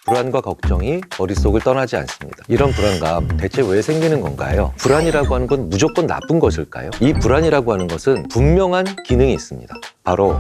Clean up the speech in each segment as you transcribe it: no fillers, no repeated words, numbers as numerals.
불안과 걱정이 머릿속을 떠나지 않습니다. 이런 불안감 대체 왜 생기는 건가요? 불안이라고 하는 건 무조건 나쁜 것일까요? 이 불안이라고 하는 것은 분명한 기능이 있습니다. 바로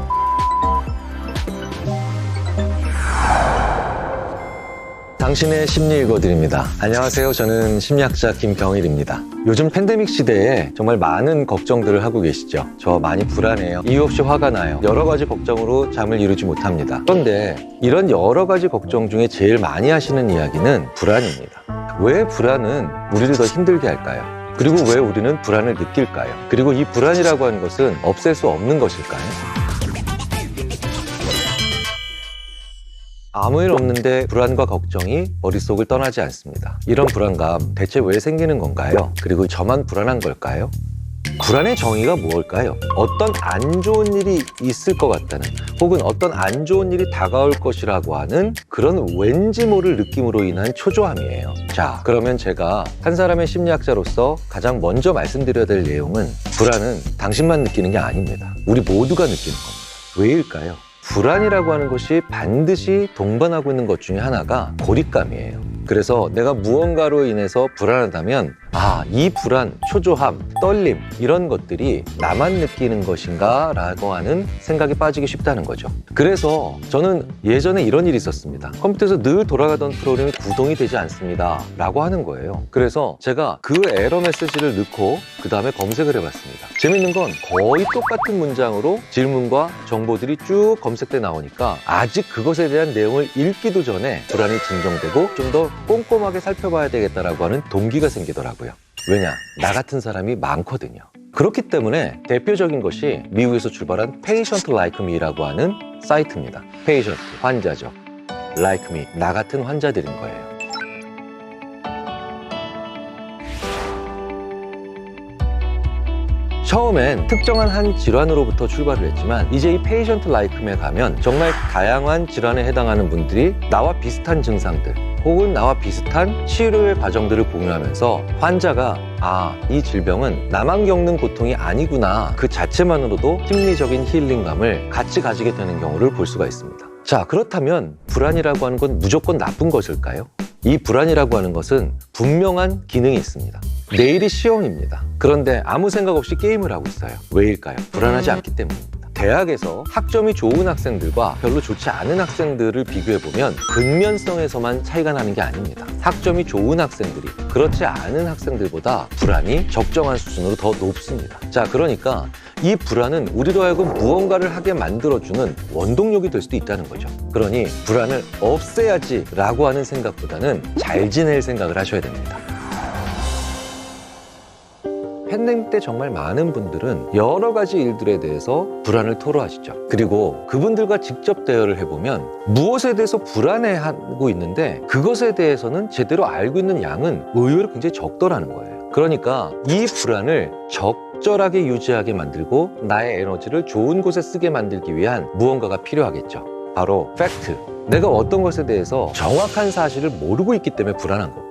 당신의 심리 읽어드립니다. 안녕하세요. 저는 심리학자 김경일입니다. 요즘 팬데믹 시대에 정말 많은 걱정들을 하고 계시죠. 저 많이 불안해요. 이유 없이 화가 나요. 여러 가지 걱정으로 잠을 이루지 못합니다. 그런데 이런 여러 가지 걱정 중에 제일 많이 하시는 이야기는 불안입니다. 왜 불안은 우리를 더 힘들게 할까요? 그리고 왜 우리는 불안을 느낄까요? 그리고 이 불안이라고 하는 것은 없앨 수 없는 것일까요? 아무 일 없는데 불안과 걱정이 머릿속을 떠나지 않습니다. 이런 불안감 대체 왜 생기는 건가요? 그리고 저만 불안한 걸까요? 불안의 정의가 무엇일까요? 어떤 안 좋은 일이 있을 것 같다는, 혹은 어떤 안 좋은 일이 다가올 것이라고 하는 그런 왠지 모를 느낌으로 인한 초조함이에요. 자, 그러면 제가 한 사람의 심리학자로서 가장 먼저 말씀드려야 될 내용은, 불안은 당신만 느끼는 게 아닙니다. 우리 모두가 느끼는 겁니다. 왜일까요? 불안이라고 하는 것이 반드시 동반하고 있는 것 중에 하나가 고립감이에요. 그래서 내가 무언가로 인해서 불안하다면 이 불안, 초조함, 떨림 이런 것들이 나만 느끼는 것인가 라고 하는 생각에 빠지기 쉽다는 거죠. 그래서 저는 예전에 이런 일이 있었습니다. 컴퓨터에서 늘 돌아가던 프로그램이 구동이 되지 않습니다 라고 하는 거예요. 그래서 제가 그 에러 메시지를 넣고 그 다음에 검색을 해봤습니다. 재밌는 건 거의 똑같은 문장으로 질문과 정보들이 쭉 검색돼 나오니까 아직 그것에 대한 내용을 읽기도 전에 불안이 진정되고 좀 더 꼼꼼하게 살펴봐야 되겠다라고 하는 동기가 생기더라고요. 왜냐? 나 같은 사람이 많거든요. 그렇기 때문에 대표적인 것이 미국에서 출발한 Patient Like Me라고 하는 사이트입니다. Patient, 환자죠. Like Me, 나 같은 환자들인 거예요. 처음엔 특정한 한 질환으로부터 출발을 했지만 이제 이 Patient Like Me에 가면 정말 다양한 질환에 해당하는 분들이 나와 비슷한 증상들 혹은 나와 비슷한 치료의 과정들을 공유하면서 환자가 이 질병은 나만 겪는 고통이 아니구나, 그 자체만으로도 심리적인 힐링감을 같이 가지게 되는 경우를 볼 수가 있습니다. 자, 그렇다면 불안이라고 하는 건 무조건 나쁜 것일까요? 이 불안이라고 하는 것은 분명한 기능이 있습니다. 내일이 시험입니다. 그런데 아무 생각 없이 게임을 하고 있어요. 왜일까요? 불안하지 않기 때문입니다. 대학에서 학점이 좋은 학생들과 별로 좋지 않은 학생들을 비교해보면 근면성에서만 차이가 나는 게 아닙니다. 학점이 좋은 학생들이 그렇지 않은 학생들보다 불안이 적정한 수준으로 더 높습니다. 자, 그러니까 이 불안은 우리로 하여금 무언가를 하게 만들어주는 원동력이 될 수도 있다는 거죠. 그러니 불안을 없애야지 라고 하는 생각보다는 잘 지낼 생각을 하셔야 됩니다. 팬데믹 때 정말 많은 분들은 여러 가지 일들에 대해서 불안을 토로하시죠. 그리고 그분들과 직접 대화를 해보면 무엇에 대해서 불안해하고 있는데 그것에 대해서는 제대로 알고 있는 양은 의외로 굉장히 적더라는 거예요. 그러니까 이 불안을 적절하게 유지하게 만들고 나의 에너지를 좋은 곳에 쓰게 만들기 위한 무언가가 필요하겠죠. 바로 팩트. 내가 어떤 것에 대해서 정확한 사실을 모르고 있기 때문에 불안한 겁니다.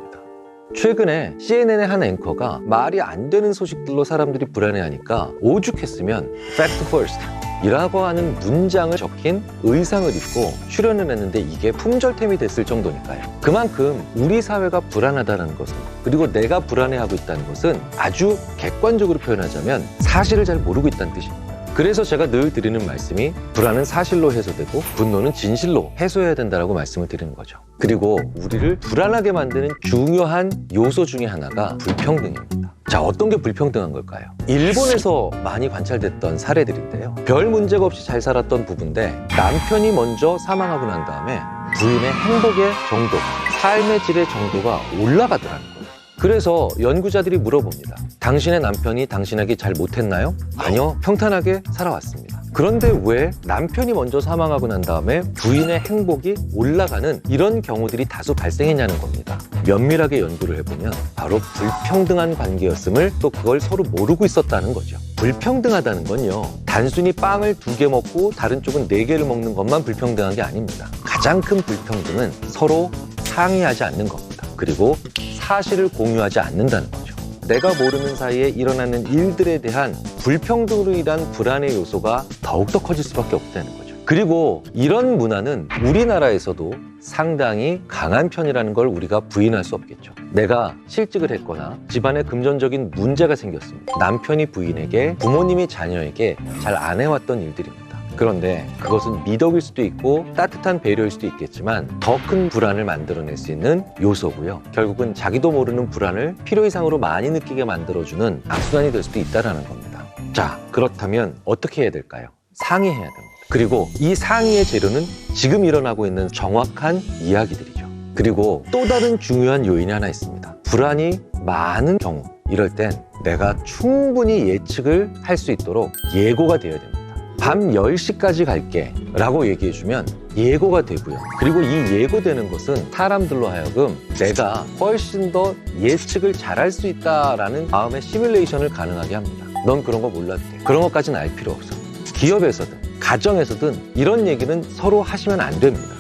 최근에 CNN의 한 앵커가 말이 안 되는 소식들로 사람들이 불안해하니까 오죽했으면 Fact First 이라고 하는 문장을 적힌 의상을 입고 출연을 했는데 이게 품절템이 됐을 정도니까요. 그만큼 우리 사회가 불안하다는 것은, 그리고 내가 불안해하고 있다는 것은 아주 객관적으로 표현하자면 사실을 잘 모르고 있다는 뜻입니다. 그래서 제가 늘 드리는 말씀이 불안은 사실로 해소되고 분노는 진실로 해소해야 된다고 말씀을 드리는 거죠. 그리고 우리를 불안하게 만드는 중요한 요소 중에 하나가 불평등입니다. 자, 어떤 게 불평등한 걸까요? 일본에서 많이 관찰됐던 사례들인데요. 별 문제가 없이 잘 살았던 부부인데 남편이 먼저 사망하고 난 다음에 부인의 행복의 정도, 삶의 질의 정도가 올라가더라는 거예요. 그래서 연구자들이 물어봅니다. 당신의 남편이 당신에게 잘 못했나요? 아니요, 평탄하게 살아왔습니다. 그런데 왜 남편이 먼저 사망하고 난 다음에 부인의 행복이 올라가는 이런 경우들이 다수 발생했냐는 겁니다. 면밀하게 연구를 해보면 바로 불평등한 관계였음을, 또 그걸 서로 모르고 있었다는 거죠. 불평등하다는 건요, 단순히 빵을 2개 먹고 다른 쪽은 4개를 먹는 것만 불평등한 게 아닙니다. 가장 큰 불평등은 서로 상의하지 않는 겁니다. 그리고 사실을 공유하지 않는다는 거죠. 내가 모르는 사이에 일어나는 일들에 대한 불평등으로 인한 불안의 요소가 더욱더 커질 수밖에 없다는 거죠. 그리고 이런 문화는 우리나라에서도 상당히 강한 편이라는 걸 우리가 부인할 수 없겠죠. 내가 실직을 했거나 집안에 금전적인 문제가 생겼습니다. 남편이 부인에게, 부모님이 자녀에게 잘 안 해왔던 일들입니다. 그런데 그것은 미덕일 수도 있고 따뜻한 배려일 수도 있겠지만 더 큰 불안을 만들어낼 수 있는 요소고요. 결국은 자기도 모르는 불안을 필요 이상으로 많이 느끼게 만들어주는 악순환이 될 수도 있다는 겁니다. 자, 그렇다면 어떻게 해야 될까요? 상의해야 됩니다. 그리고 이 상의의 재료는 지금 일어나고 있는 정확한 이야기들이죠. 그리고 또 다른 중요한 요인이 하나 있습니다. 불안이 많은 경우, 이럴 땐 내가 충분히 예측을 할 수 있도록 예고가 되어야 됩니다. 밤 10시까지 갈게 라고 얘기해주면 예고가 되고요. 그리고 이 예고되는 것은 사람들로 하여금 내가 훨씬 더 예측을 잘할 수 있다라는 마음의 시뮬레이션을 가능하게 합니다. 넌 그런 거 몰라도 돼. 그런 것까지는 알 필요 없어. 기업에서든 가정에서든 이런 얘기는 서로 하시면 안 됩니다.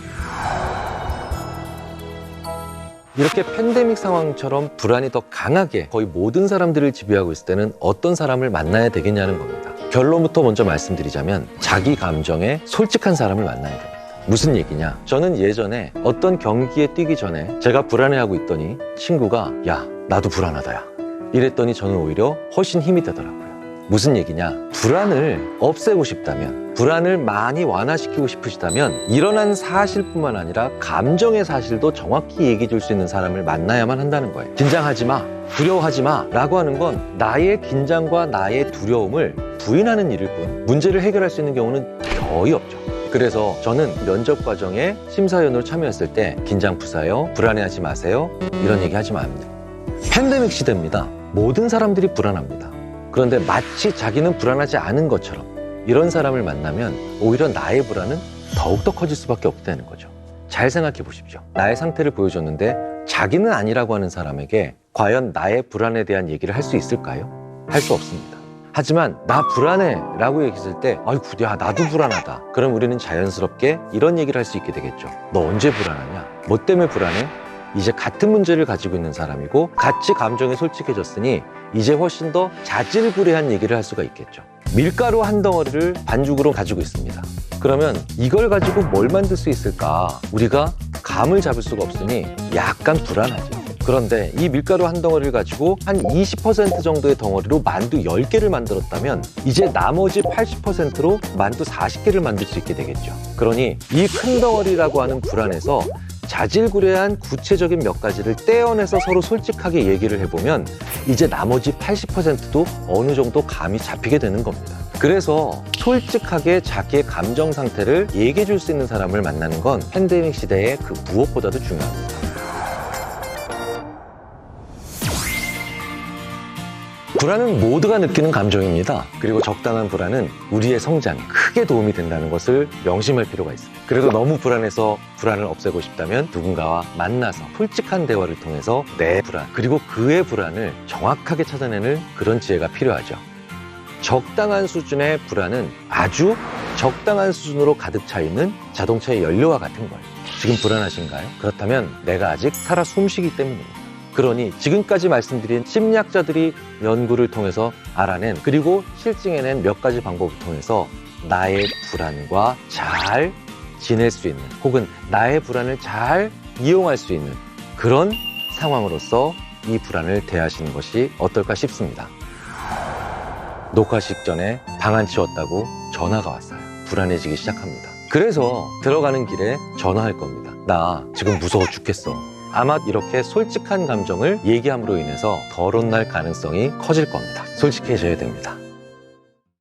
이렇게 팬데믹 상황처럼 불안이 더 강하게 거의 모든 사람들을 지배하고 있을 때는 어떤 사람을 만나야 되겠냐는 겁니다. 결론부터 먼저 말씀드리자면 자기 감정에 솔직한 사람을 만나야 됩니다. 무슨 얘기냐? 저는 예전에 어떤 경기에 뛰기 전에 제가 불안해하고 있더니 친구가 야, 나도 불안하다 야. 이랬더니 저는 오히려 훨씬 힘이 되더라고요. 무슨 얘기냐? 불안을 없애고 싶다면, 불안을 많이 완화시키고 싶으시다면 일어난 사실뿐만 아니라 감정의 사실도 정확히 얘기해 줄 수 있는 사람을 만나야만 한다는 거예요. 긴장하지 마, 두려워하지 마 라고 하는 건 나의 긴장과 나의 두려움을 부인하는 일일 뿐 문제를 해결할 수 있는 경우는 거의 없죠. 그래서 저는 면접 과정에 심사위원으로 참여했을 때 긴장 푸세요, 불안해하지 마세요 이런 얘기 하지 맙니다. 팬데믹 시대입니다. 모든 사람들이 불안합니다. 그런데 마치 자기는 불안하지 않은 것처럼 이런 사람을 만나면 오히려 나의 불안은 더욱더 커질 수밖에 없다는 거죠. 잘 생각해 보십시오. 나의 상태를 보여줬는데 자기는 아니라고 하는 사람에게 과연 나의 불안에 대한 얘기를 할 수 있을까요? 할 수 없습니다. 하지만 나 불안해 라고 얘기했을 때 아이고 야 나도 불안하다. 그럼 우리는 자연스럽게 이런 얘기를 할 수 있게 되겠죠. 너 언제 불안하냐? 뭐 때문에 불안해? 이제 같은 문제를 가지고 있는 사람이고 같이 감정에 솔직해졌으니 이제 훨씬 더 자질구레한 얘기를 할 수가 있겠죠. 밀가루 한 덩어리를 반죽으로 가지고 있습니다. 그러면 이걸 가지고 뭘 만들 수 있을까? 우리가 감을 잡을 수가 없으니 약간 불안하죠. 그런데 이 밀가루 한 덩어리를 가지고 한 20% 정도의 덩어리로 만두 10개를 만들었다면 이제 나머지 80%로 만두 40개를 만들 수 있게 되겠죠. 그러니 이 큰 덩어리라고 하는 불안에서 자질구레한 구체적인 몇 가지를 떼어내서 서로 솔직하게 얘기를 해보면 이제 나머지 80%도 어느 정도 감이 잡히게 되는 겁니다. 그래서 솔직하게 자기의 감정 상태를 얘기해 줄 수 있는 사람을 만나는 건 팬데믹 시대에 그 무엇보다도 중요합니다. 불안은 모두가 느끼는 감정입니다. 그리고 적당한 불안은 우리의 성장에 크게 도움이 된다는 것을 명심할 필요가 있습니다. 그래도 너무 불안해서 불안을 없애고 싶다면 누군가와 만나서 솔직한 대화를 통해서 내 불안 그리고 그의 불안을 정확하게 찾아내는 그런 지혜가 필요하죠. 적당한 수준의 불안은 아주 적당한 수준으로 가득 차 있는 자동차의 연료와 같은 거예요. 지금 불안하신가요? 그렇다면 내가 아직 살아 숨쉬기 때문입니다. 그러니 지금까지 말씀드린 심리학자들이 연구를 통해서 알아낸 그리고 실증해낸 몇 가지 방법을 통해서 나의 불안과 잘 지낼 수 있는 혹은 나의 불안을 잘 이용할 수 있는 그런 상황으로서 이 불안을 대하시는 것이 어떨까 싶습니다. 녹화 직전에 방 안 치웠다고 전화가 왔어요. 불안해지기 시작합니다. 그래서 들어가는 길에 전화할 겁니다. 나 지금 무서워 죽겠어. 아마 이렇게 솔직한 감정을 얘기함으로 인해서 덜 혼날 가능성이 커질 겁니다. 솔직해져야 됩니다.